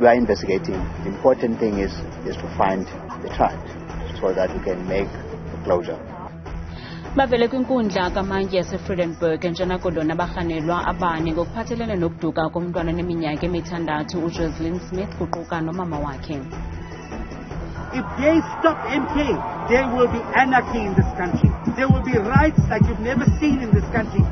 we are investigating. The important thing is to find the child so that we can make a closure. Bavele kwinkundla kamantyi yaseFredenburg entshona koloni abarhanelwa abane ngokuphathelene nokuduka komntwana oneminyaka emithandathu uJocelyn Smith kuquka nomama wakhe. If they stop MK, there will be anarchy in this country. There will be riots like you've never seen in this country.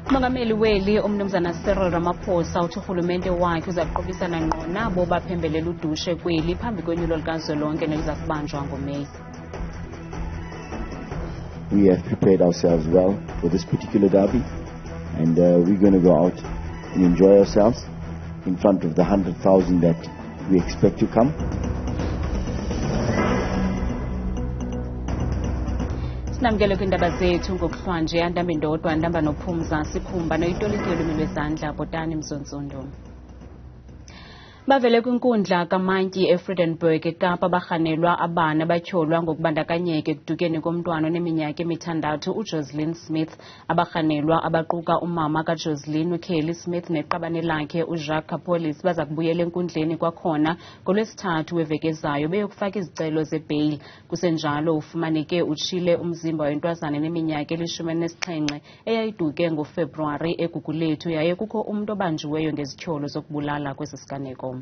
Umongameli weli umnumzana Cyril Ramaphosa uthi urhulumente wakhe uzaqhubisana ngqo nabo baphembelela udushe kweli phambi kwenyulo likazwelonke neliza kubanjwa ngoMeyi. We have prepared ourselves well for this particular derby, and we're going to go out and enjoy ourselves in front of the 100,000 that we expect to come. Sinamkele kwindaba zethu ngokuhlwanje andamba indodwa ndamba nophumza sikhumba noyitolikile ulwimi lwezandla bhotani mzonzondo. Bavele kwinkundla kamantyi eFredenburg eKapa abarhanelwa abane abatyholwa ngokubandakanyeka ekudukeni komntwana oneminyaka emithandathu uJocelyn Smith. Abarhanelwa abaquka umama kaJocelyn uKelly Smith neqabane lakhe uJacques Capolis baza kubuyela enkundleni kwakhona ngoLwesithathu weveki ezayo beyokufaka izicelo zebeyili. Kusenjalo ufumaneke utshile umzimba wentwazana neminyaka eli-17 eyayiduke ngoFebruwari eGugulethu yaye kukho umntu obanjiweyo ngezityholo zokubulala kwesi siganeko.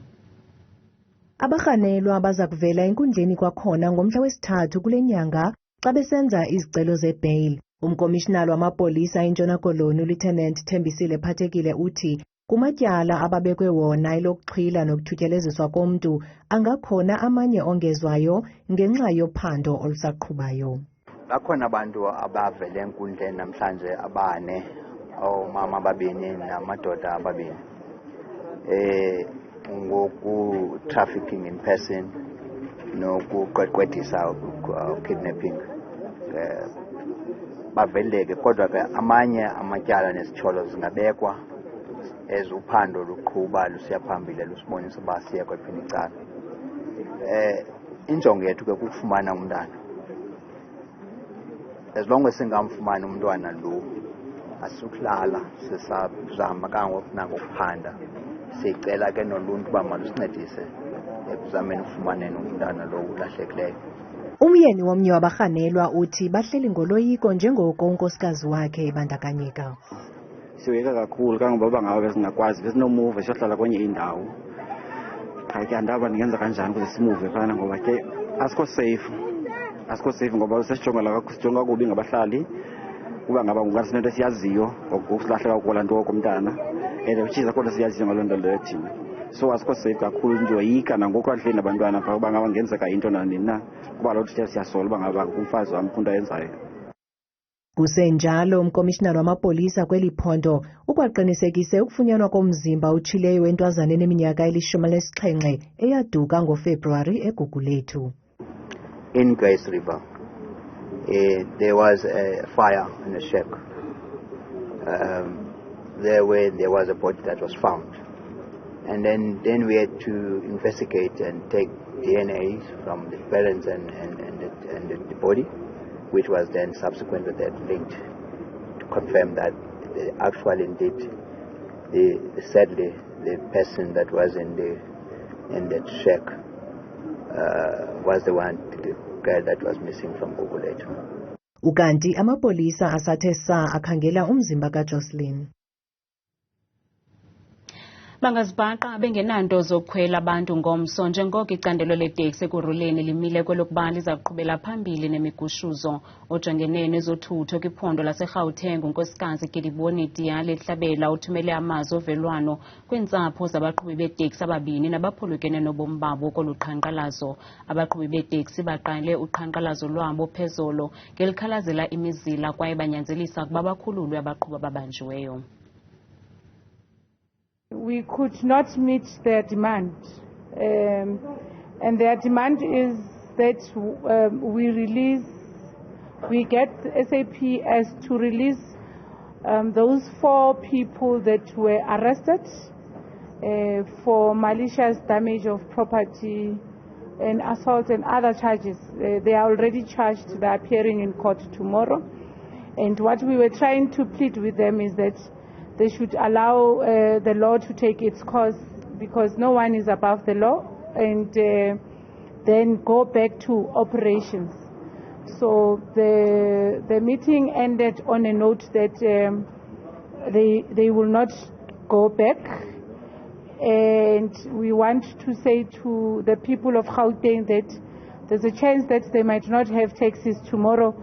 Abarhanelwa baza kuvela enkundleni kwakhona ngomhla wesithathu kule nyanga xa besenza izicelo zebail. Umkomishinala wamapolisa eNtshona Koloni uLieutenant Thembisile Phathekile uthi kumatyala ababekwe wona elokuxhwila nokuthutyeleziswa komntu angakhona amanye ongezwayo ngenxa yophando olusaqhubayo. Bakhona abantu abavele enkundleni namhlanje abane, omama ababini namadoda ababini. Ngoku trafficking in person nokuqweqwedisa kidnapping baveleke kodwa ke amanye amatyala nezityholo zingabekwa ezuphando luqhuba lusiya phambili lusibonisa uba siya kwephini icala. Injongo yethu ke kukufumana umntana. As long as singamfumani umntwana lo asukulala sisazama nangokuphanda. Sicela ke noluntu uba malusincedise ekuzameni ukufumaneni umntana lo ulahlekileyo. Umyeni womnye wabarhanelwa uthi bahleli ngoloyiko njengoko unkosikazi wakhe ebandakanyeka. Siyoyika kakhulu kangoba bangaba besingakwazi besinomuva siyohlala kwenye indawo. Hayi andaba ndingenza kanjani ukuze simuve phana ngoba ke asikho safe ngoba sesijonga kubi ngabahlali kuba ngaba kungathi sinento esiyaziyo ngokusilahleka kwelanto komntana uchiza kodwa siyaziyo ngaloo nto leyo thina. So asikho safe kakhulu ndiyoyika nangoku adleni nabantwana phaa uba ngaba ngenzeka into nanini na kuba loo nto siyasola uba ngaba umfazi wam into ayenzayo. Kusenjalo umkomishinala wamapolisa kweli phondo ukwaqinisekise ukufunyanwa komzimba utshileyo wentwazana eneminyaka eli-17 eyaduka ngoFebruwari eGugulethu. In Grace River, there was a fire in a shack. There was a body that was found, and then we had to investigate and take DNA from the parents and the body, which was then subsequently linked to confirm that actually indeed sadly the person that was in that shack was the girl that was missing from Gugulethu. Ukanti amapolisa asathe akhangela umzimba kaJocelyn. Bangazibhaqa bengenanto zokukhwela abantu ngomso njengoko icandelo leteksi ekuruleni limile kwelokuba lizaqhubela phambili nemigushuzo. Ojongene nezothutho kwiphondo laseGauteng unkosikazi Kediboni Diyale Hlabela uthumele amazwi ovelwano kwintsapho zabaqhubi beteksi ababini nabaphulukene nobomi babo kolu qhankqalazo. Abaqhubi beteksi baqale uqhankqalazo lwabo phezolo ngelikhalazela imizila kwaye banyanzelisa ukuba bakhululwe abaqhubi ababanjiweyo. We could not meet their demand, and their demand is that we get SAPS to release those 4 people that were arrested for malicious damage of property and assault and other charges. They are already charged. They are appearing in court tomorrow, and what we were trying to plead with them is that they should allow the law to take its course. because no one is above the law, and then go back to operations. So the meeting ended on a note that they will not go back, and we want to say to the people of Gauteng that there's a chance that they might not have taxis tomorrow.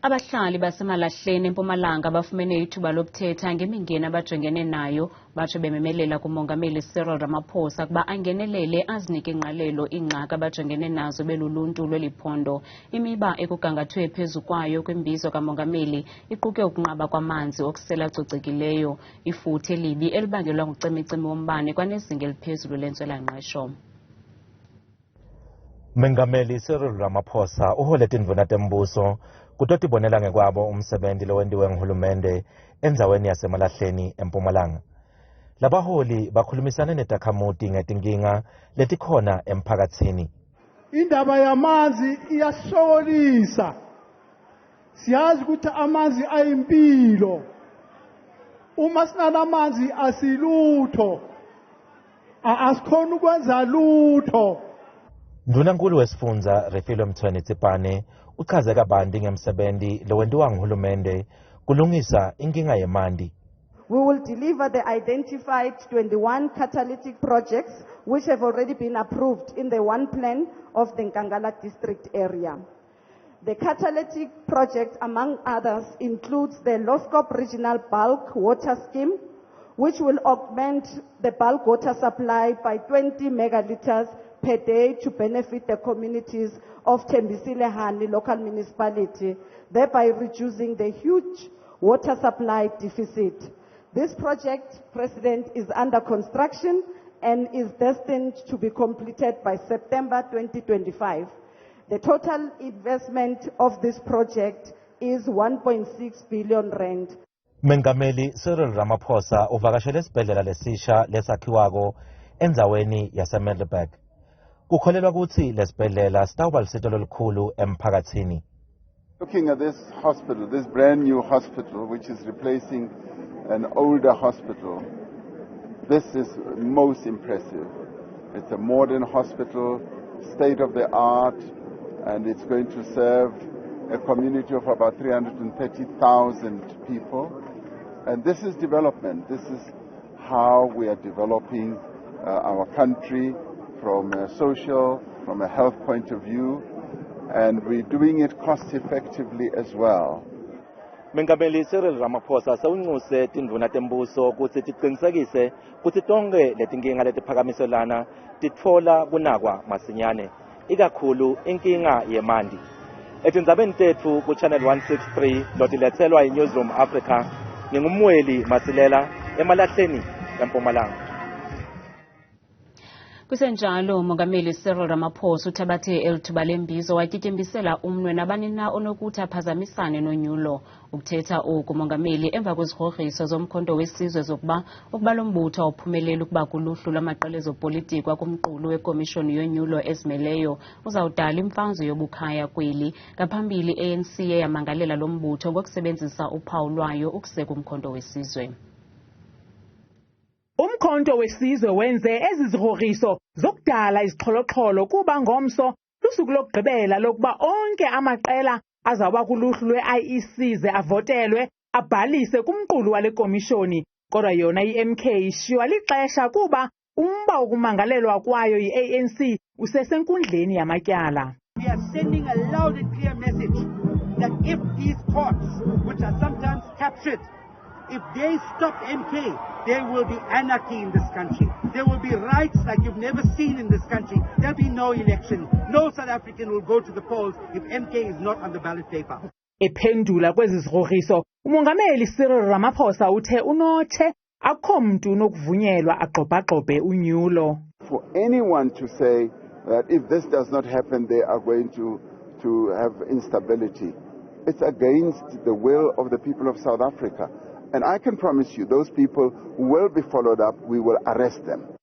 Abahlali baseMalahleni eMpumalanga bafumene ithuba lokuthetha ngemingeni abajongene nayo batsho bememelela kumongameli Cyril Ramaphosa kuba angenelele azinike ingqalelo iingxaki abajongene nazo beluluntu lweliphondo. Imiba ekugangathwe phezu kwayo kwimbizo kamongameli iquke ukunqaba kwamanzi okusela cocekileyo, ifuthe elibi elibangelwa ngucimicimi wombane kwanezinga eliphezulu lentswelangqesho. Umongameli Cyril Ramaphosa uholete indvuna tembuso kutoti bonela ngekwabo umsebenzi lowendiwe nguhulumende endzaweni yaseMalahleni eMpumalanga. Labaholi bakhulumisana netakhamuti ngetinkinga letikhona emphakatsini. Indaba yamanzi iyashokolisa. Siyazi ukuthi amanzi ayimpilo. Uma sinanamanzi asilutho. Asikhona ukwenza lutho. Ndunankulu wesifundza Refilwe Mthweni Tsipane uchaze kabanti ngemsebenzi lowendiwa nguhulumende kulungisa inkinga yemanti. We will deliver the identified 21 catalytic projects which have already been approved in the one plan of the Nkangala district area. The catalytic project, among others, includes the Loskop Regional Bulk Water Scheme, which will augment the bulk water supply by 20 megalitres per day to benefit the communities of Thembisilehani local municipality, thereby reducing the huge water supply deficit. This project, President, is under construction and is destined to be completed by September 2025. The total investment of this project is 1.6 billion rand. Umongameli Cyril Ramaphosa uvakashele esibhedlela lesisha lesakhiwako endzaweni yaseMiddelburg. Kukholelwa ukuthi lesibhedlela sitawuba lusito lolukhulu emphakatsini. Looking at this hospital, this brand new hospital which is replacing an older hospital, this is most impressive. It's a modern hospital, state of the art, and it's going to serve a community of about 330,000 people. And this is development. This is how we are developing our country from a social, from a health point of view, and we're doing it cost effectively as well. Umongameli Cyril Ramaphosa sewunxuse tindvuna tembuso kutsi tiqinisekise kutsi tonke letinkinga letiphakamiselana titfola kunakwa masinyane, ikakhulu inkinga yemanti. Etindzabeni tethu ku Channel 163 lotiletselwa iNewsroom Africa, ngingumweli Masilela eMalahleni eMpumalanga. Kusenjalo umongameli Cyril Ramaphosa uthabathe elithuba lembizo watyityembisela umnwe nabani na onokuthi aphazamisane nonyulo. Ukuthetha oku umongameli emva kwezigrogriso zomkhonto wesizwe zokuba lo mbutho awuphumeleli ukuba kuluhlu lwamaqela ezopolitiko kumqulu wekomishoni yonyulo ezimeleyo uzawudala imfazwe yobukhaya kweli. Ngaphambili ANC yamangalela lo mbutho ngokusebenzisa uphawu lwayo ukuseka umkhonto wesizwe. Umkhonto wesizwe wenze ezizigrogriso zokudala izixholoxholo kuba ngomso lusuku lokugqibela lokuba onke amaqela azawuba kuluhlu lwe-IEC ze avotelwe abhalise kumqulu wale komishoni, kodwa yona i-MK ishiywa lixesha kuba umba wokumangalelwa kwayo yi-ANC usesenkundleni yamatyala. We are sending a loud and clear message that if these courts, which are sometimes captured, if they stop MK, there will be anarchy in this country. There will be riots like you've never seen in this country. There'll be no election. No South African will go to the polls if MK is not on the ballot paper. Ephendula kwezi zigrogriso, umongameli Cyril Ramaphosa uthe unotshe akho mntu unokuvunyelwa agxobhagxobhe unyulo. For anyone to say that if this does not happen, they are going to have instability, it's against the will of the people of South Africa. And I can promise you, those people will be followed up. We will arrest them.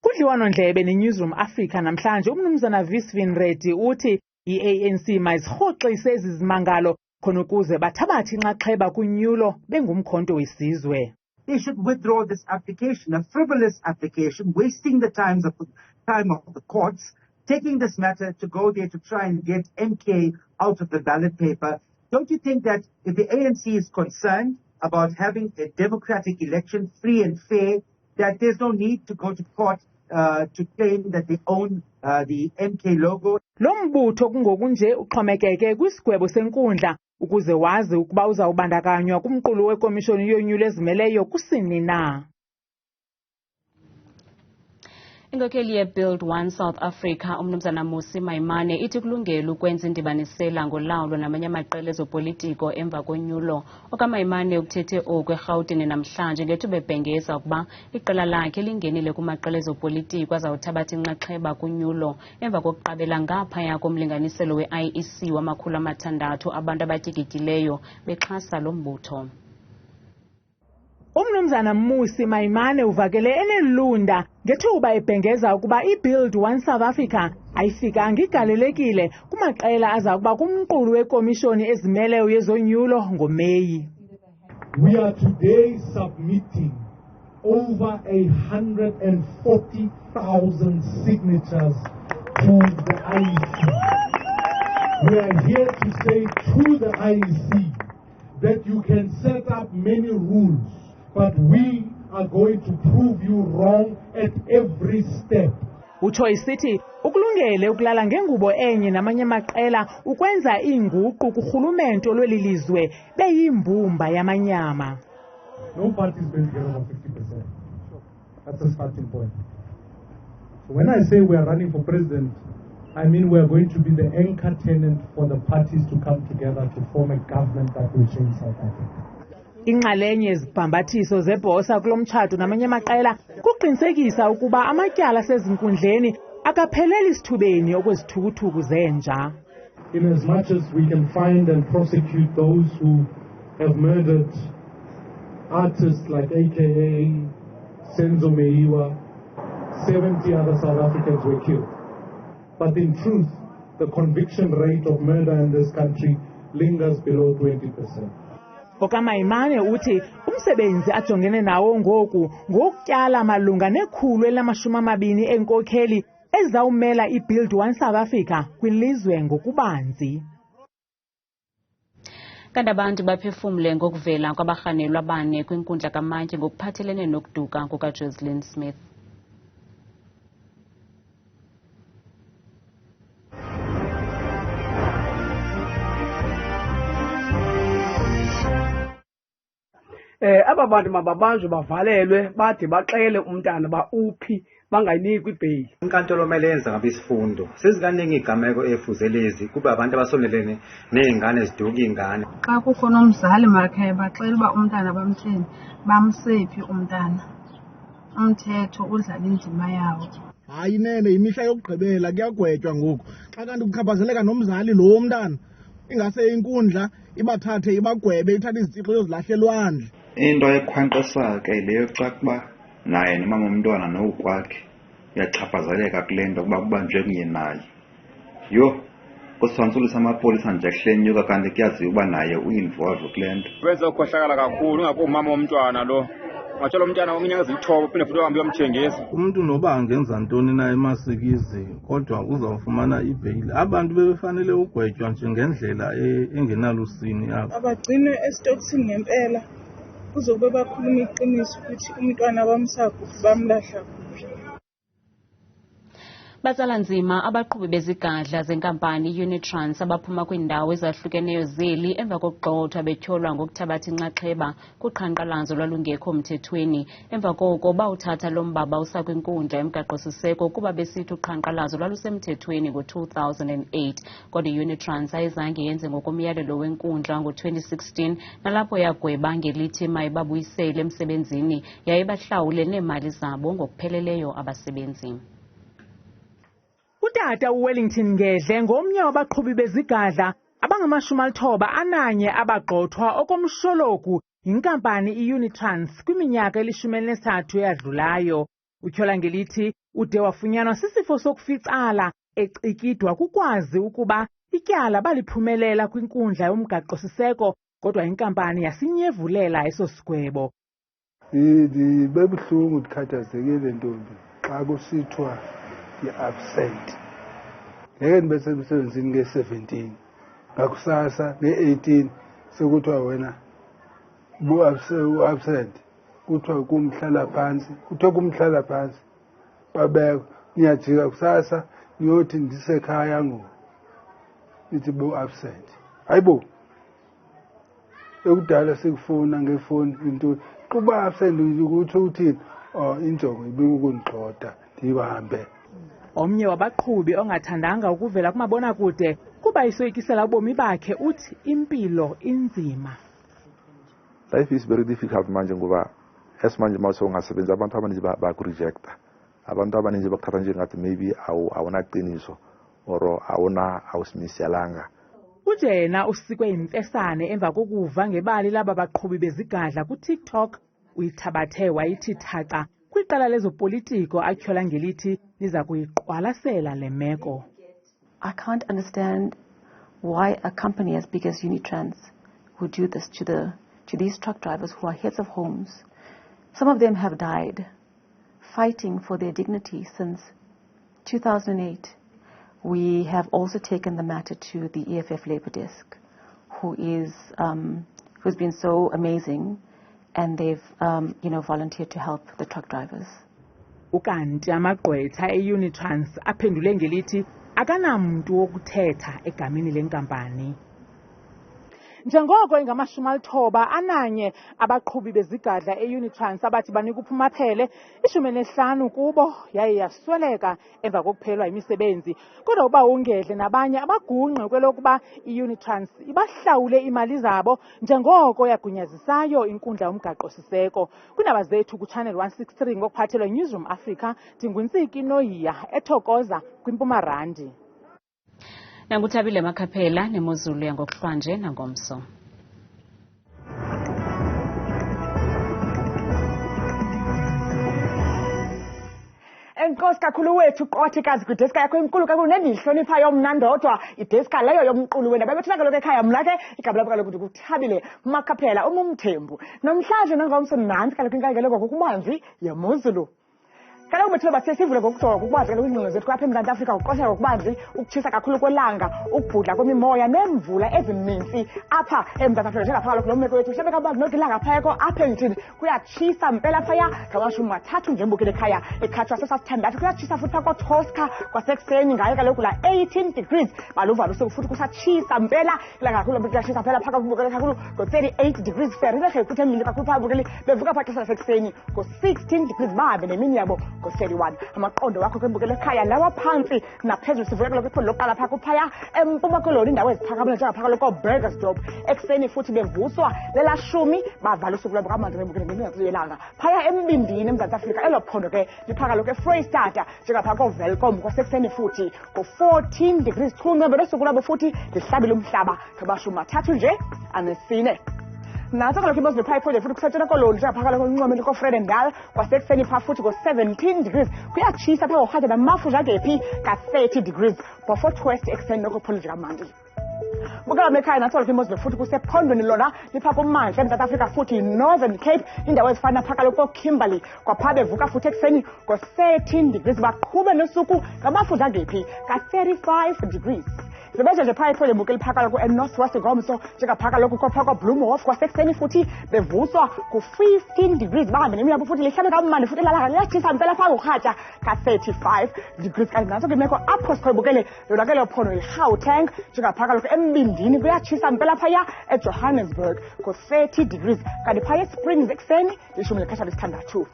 Kudliwano ndlebe neNewsroom Africa namhlanje umnumzana Visvin Reddy uthi i-ANC mayizirhoxise ezizimangalo khona ukuze bathabathe inxaxheba kunyulo bengumkhonto wesizwe. they should withdraw this application, a frivolous application, wasting the time of the courts, taking this matter to go there to try and get MK out of the ballot paper. Don't you think that if the ANC is concerned about having a democratic election, free and fair, that there's no need to go to court to claim that they own the MK logo? Lo mbutho kungokunje uxhomekeke kwisigwebo senkundla ukuze wazi ukuba uzawubandakanywa kumqulu wekomishoni yonyulo ezimeleyo kusini na. Inkokheli ye-Build One South Africa, umnumzana Musi Maimane, ithi kulungele ukwenza indibanisela ngolawulo namanye amaqela ezopolitiko emva konyulo. OkaMaimane ukuthethe oku eRhawutini namhlanje ngethuba ebhengeza ukuba iqela lakhe lingenile kumaqela ezopolitiko azawuthabatha inxaxheba kunyulo emva kokuqabela ngaphaya komlinganiselo we-IEC wama600 abantu abatyikityileyo bexhasa lo mbutho. Umnumzana Musi Maimane uvakele enelunda ngethuba ebhengeza ukuba i-Build One South Africa ayifikanga igalelekile kumaqela aza kuba kumqulu wekomishoni ezimeleyo yezonyulo ngoMeyi. We are today submitting over 140,000 signatures to the IEC. We are here to say to the IEC that you can set up many rules, but we are going to prove you wrong at every step. Utsho isithi ukulungele ukulala ngengubo enye namanye amaqela ukwenza iinguqu kurhulumente olweli lizwe beyimbumba yamanyama. No party is going to get over 50%. That's a starting point. So when I say we are running for president, I mean we are going to be the anchor tenant for the parties to come together to form a government that will change South Africa. Inxalenye yezibhambathiso zeBosa kulo mtshato namanye amaqela kuqinisekisa ukuba amatyala asezinkundleni akapheleli isithubeni okwezithukuthuku zenja. In as much as we can find and prosecute those who have murdered artists like AKA, Senzo Meyiwa, 70 other South Africans were killed. But in truth, the conviction rate of murder in this country lingers below 20%. OkaMaimane uthi umsebenzi ajongene nawo ngoku ngokutyala malunga ne120 enkokheli ezawumela i-Build One South Africa kwilizwe ngokubanzi. Kanti abantu baphefumle ngokuvela kwabarhanelwa abane kwinkundla kamantyi ngokuphathelene nokuduka kukaJocelyn Smith. Aba bantu mababanjwe bavalelwe bade baxele umntana ba uphi bangayinikwi ibheyi. Inkantolo kumele yenza ngabisifundo sezikaningi igameko efuzelezi kuba abantu abasondelene nezingane eziduka izingane. Xa kukho nomzali makhe baxela uba umntana bamtheni bamsephi umntana. Umthetho udlala indima yawo. Hayi nene imihla yokugqibela kuyagwetywa ngoku. Xa kanti kuchaphazeleka nomzali lo womntana ingase inkundla ibathathe ibagwebe ithathe izitixo yozilahlelwandle. Into ekhwankqisayo ke leyo xa kuba naye nomama umntwana nokwakhe uyachaphazeleka kule nto kuba kubanjwe kunye naye. Yho, kusantsulisa amapolisa nje kuhlenyuka kanti kuyaziwa uba naye uinvolve kule nto. Wenza ukhohlakala kakhulu ngapho umama womntwana lo. Wathola umntwana weminyaka ezilithoba phinde futhi uhambe uyomthengisa. Umuntu noba angenza ntoni na emasikizi kodwa uzawufumana ibheyili. Abantu bebefanele ugwetywa nje ngendlela engenalusini apha. Abagcinwe esitokisini ngempela kuzobe bakhuluma iqiniso ukuthi umntwana bamsaphi bamlahla kuphi. Batsala nzima abaqhubi bezigadla zenkampani Unitrans abaphuma kwiindawo ezahlukeneyo zeli emva kokugxothwa betyholwa ngokuthabatha inxaxheba kuqhankqalazo lwalungekho mthethweni. Emva koko bawuthatha lo mbaba usakwinkundla yomgaqo-siseko kuba besithi uqhankqalazo lwalusemthethweni ngo-2008. Kodwa Unitrans ayizange yenze ngokomyalelo wenkundla ngo-2016 nalapho yagweba ngelithi mayibabuyisele emsebenzini yaye bahlawule neemali zabo ngokupheleleyo abasebenzi. Utata uWellington Ngedle ngomnye wabaqhubi bezigadla abangama91 abagxothwa okomshologu yinkampani iUnitrans kwiminyaka eli-13 eyadlulayo. Utyhola ngelithi ude wafunyanwa sisifo sokufitsala ecikidwa kukwazi ukuba ityala baliphumelela kwinkundla yomgaqo-siseko kodwa inkampani yasinyevulela eso sigwebo. bebuhlungu dikhathazekile ntombi xa kusithiwa yi-absent. Ngeke ndibe semsebenzini nge-17 ngakusasa nge-18 sekuthiwa wena bu-absent, kuthiwa kumhlala phantsi babekwa, niyajika kusasa niyothi ndisekhaya ngoku nithi bu-absent. Hayibo, ekudala sikufuna ngefoni into kuba absent ukuthi uthini, injongo ibikukundixhotha ndibahambe. Omnye wabaqhubi ongathandanga ukuvela kumabonakude kuba isoyikisela ubomi bakhe uthi impilo inzima. Life is very difficult manje ngoba esimanje mase ungasebenza abantu abaninzi bakurejecta. Abantu abaninzi bakuthatha njengathi maybe awunaqiniso or awusimiselanga. Ujena usikwe imfesane emva kokuva ngebali laba baqhubi bezigadla ku-TikTok uyithabathe wayithi thaqa kwiqela lezopolitiko atyhola ngelithi liza kuyiqwalasela le meko. I can't understand why a company as big as Unitrans would do this to these truck drivers who are heads of homes. Some of them have died fighting for their dignity since 2008. We have also taken the matter to the EFF Labour Desk, who's been so amazing, and they've volunteered to help the truck drivers. Ukanti amagqwetha e-Unitrans aphendule ngelithi akanamntu wokuthetha egameni lenkampani. Njengoko ingama-91 abaqhubi bezigadla e-Unitrans abathi banika uphumaphele, 15 kubo yaye yasweleka emva kokuphelwa imisebenzi. Kodwa uba ungedle nabanye abagungqe kwelokuba i-Unitrans ibahlawule imali zabo njengoko yagunyazisayo inkundla yomgaqo-siseko. Kwiindaba zethu kuChannel 163 ngokuphathelwa Newsroom Africa, ndinguNtsiki Noyiya ethokoza kwiMpumarandi. Nanguthabile Makhaphela nemozulu yangokuhlanje nangomso. Enkosi kakhulu wethu qothikazi kwideska yakho enkulu kakhulu nendiyihloniphayo mna ndodwa ideska leyo yomqulu wena babethuna kaloku ekhaya mna ke igama lakho kaloku ndikuthabile Makhaphela umthembu. Namhlanje nangomso nantsi kaloku inkayekelo ngokubanzi yemozulu. Kaloku bethu basesivule ngokujonga ukubazi kaloku iingcingo zethu apha eMzantsi Afrika uqosha ngokubanzi ukutshisa kakhulu kwelanga ukubhudla kwemimoya nemvula ezininzi apha eMzantsi Afrika njengapha kaloku lo meko wethu mhlawumbi kabanzi nothi ilanga phayako apha endithini kuyatshisa mpela phaya ngama-30 nje mbukele ekhaya ekhatshwa sesasithandathu kuyatshisa futhi phaa koTosca kwasekuseni ngayo kaloku la 18 degrees baluvala usuku futhi kusatshisa mpela ilanga kakhulu kuyatshisa phela phaka kubukele kakhulu ngo-38 degrees Fahrenheit futhi emini kakhulu phaa bukeli bevuka phaa xesha lasekuseni ngo-16 degrees bahambe nemini yabo ngo-31 amaqondo wakho kwembukelo ekhaya lawa phansi naphezulu sivuka kaloku iphondo lokuqala phaa kuphaya empuma kolona indawo eziphakamile njengaphaa kaloku kooBurgersdorp ekuseni futhi bevuswa lela 10 bavala usuku lwabo kamanzi bembukele ngemini yelanga phaya embindini eMzantsi Afrika elo phondo ke liphaa kaloku eFreystata njengaphaa kooVelcom kwasekuseni futhi ngo-14 degrees chunce belosuku lwabo futhi lihlabile umhlaba ngama-30 nje anesine. Nantso kaloku imozulu phaa iphondo futhi kusatshona koloni njengaphaa kaloku unqwemeni koFredendal kwasekuseni phaa futhi ngo-17 degrees kuyatshisa phaa ngorhatya namafuja ngephi ka-30 degrees ngo-Fort West ekuseni nokuphondo njekamandi. Bukela mekhaya nantso kaloku imozulu futhi kusephondweni lona liphaa kummandla eMzantsi Afrika futhi Northern Cape indawo ezifana phaa kaloku kooKimberley kwaphaa bevuka futhi ekuseni ngo-13 degrees baqhube nosuku ngamafuja ngephi ka-35 degrees. Zibeje nje phaa iphondo mbukeli phaa kaloku eNorth West ngomso njengaphaa kaloku kophaa kwaBloemhof kwasekuseni futhi bevuswa ku-15 degrees bahambe nemini yabo futhi lihlabe kamandi futhi ilalanga liyatshisa mpela phaa ngorhatya ka-35 degrees. Kanti nantso kwimeko apho sikhoyibukele yona ke lelo phondo yiGauteng njengaphaa kaloku embindini kuyatshisa mpela phaya eJohannesburg ngo-30 degrees kanti phaya eSprings ekuseni lishumi lexesha lesithandathu.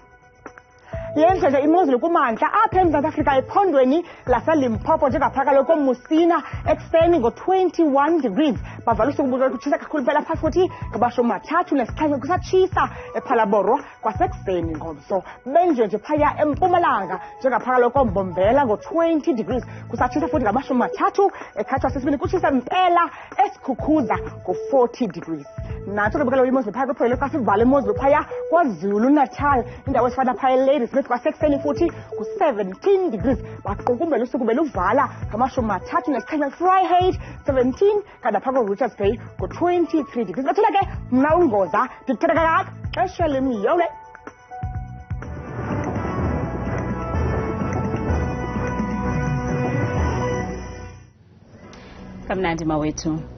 Yenhle nje imozulu kumantla apha eMzantsi Afrika ephondweni laseLimpopo njengaphaa kaloku koMusina ekuseni ngo-21 degrees bavala usuku bukela kutshisa kakhulu mpela phaa futhi ngama-37 kusatshisa ePhalaborwa kwasekuseni ngomso. Benje nje phaya empumalanga njengaphaa kaloku koMbombela ngo-20 degrees kusatshisa futhi ngama-30 ekhatshwa sesibini kutshisa mpela esikhukhuza ngo-40 degrees. Nantso ke bukela imozulu phaya kwiphondo kwasivala imozulu phaya kwaZulu Natal indawo ezifana phaya eLadysmith kwasekuseni futhi ku-17 degrees baqukumbela usuku beluvala ngama-37 Vryheid 17 kanti apha koRichards Bay ngo-23 degrees. Bethule ke mna ungoza ndikuthetha kakaka xesha lemiyole. Kamnandi mawethu.